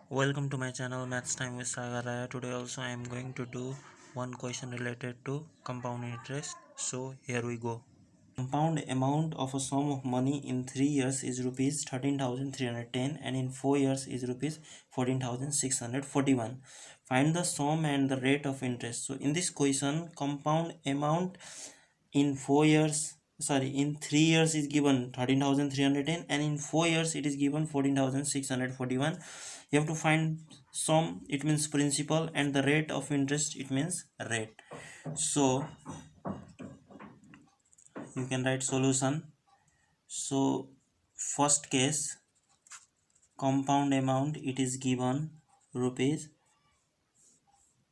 Welcome to my channel Maths Time with Sagar Raya. Today also I am going to do one question related to compound interest. So here we go. Compound amount of a sum of money in 3 years is rupees 13,310 and in 4 years is rupees 14,641. Find the sum and the rate of interest. So in this question, compound amount in 3 years is given 13,310 and in 4 years it is given 14,641. You have to find sum, it means principal, and the rate of interest, it means rate. So you can write solution. So first case, compound amount, it is given rupees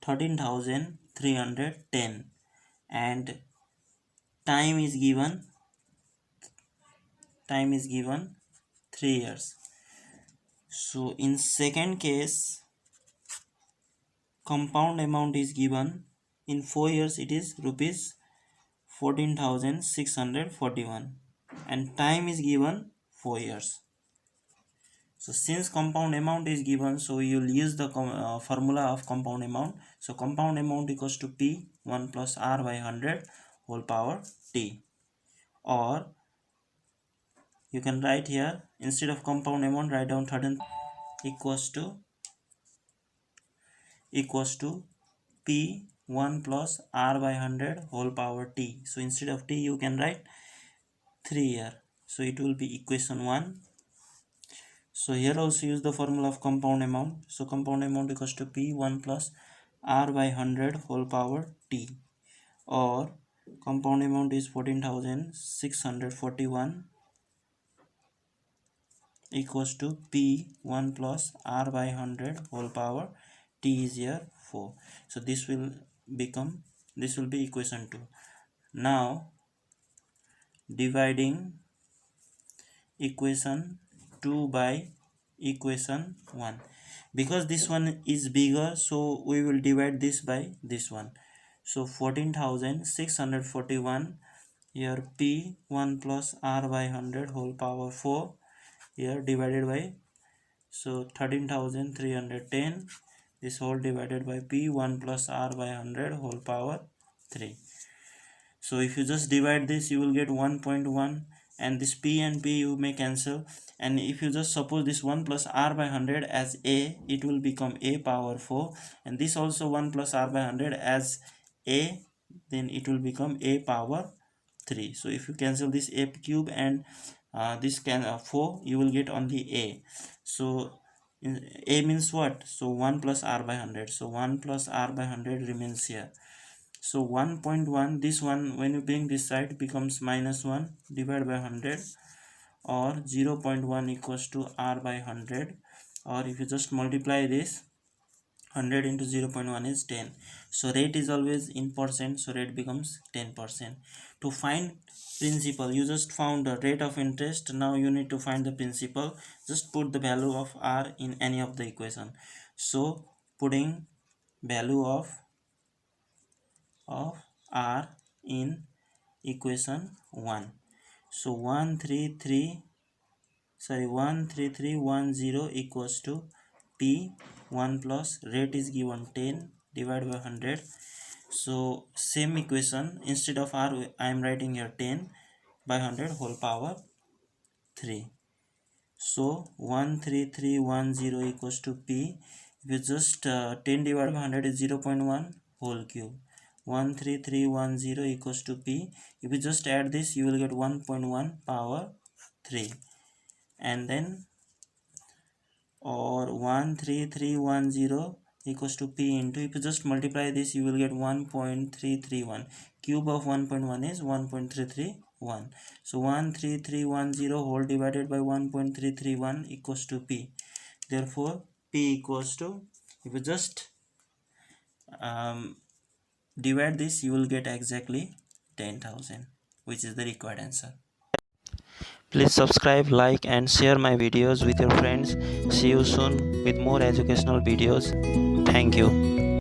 13,310 and time is given 3 years. So in second case, compound amount is given in 4 years, it is rupees 14,641 and time is given 4 years. So since compound amount is given, so you will use the formula of compound amount. So compound amount equals to P 1 plus R by 100 whole power T. Or you can write here, instead of compound amount, write down 13 equals to P 1 plus R by 100 whole power T. So instead of T you can write 3 here. So it will be equation 1. So here also use the formula of compound amount. So compound amount equals to P 1 plus R by 100 whole power T. Or compound amount is 14,641 equals to P 1 plus R by 100 whole power T is here 4. So this will be equation 2. Now dividing equation 2 by equation 1, because this one is bigger, so we will divide this by this one. So 14,641 here, P 1 plus R by 100 whole power 4 here divided by, so 13,310, this whole divided by P 1 plus R by 100 whole power 3. So if you just divide this, you will get 1.1 and this P and P you may cancel, and if you just suppose this 1 plus R by 100 as A, it will become A power 4, and this also 1 plus R by 100 as A, then it will become A power 3. So if you cancel this A cube and this 4, you will get only A. So A means what? So 1 plus R by 100. So 1 plus R by 100 remains here. So 1.1, this one when you bring this side becomes minus 1 divided by 100, or 0.1 equals to R by 100, or if you just multiply this, 100 into 0.1 is 10. So rate is always in percent, so rate becomes 10%. To find principal, you just found the rate of interest. Now you need to find the principal. Just put the value of R in any of the equation. So putting value of R in equation 1. So 13310 equals to P 1 plus rate is given 10 divided by 100. So same equation, instead of R I am writing here 10 by 100 whole power 3. So 13310 equals to P. If you just 10 divided by 100 is 0.1 whole cube. 13310 equals to P. If you just add this, you will get 1.1 power 3. And then, or 13310 equals to P into, if you just multiply this, you will get 1.331. Cube of 1.1 is 1.331. So 13310 whole divided by 1.331 equals to P. Therefore P equals to, if you just divide this, you will get exactly 10,000, which is the required answer. Please subscribe, like and share my videos with your friends. See you soon with more educational videos. Thank you.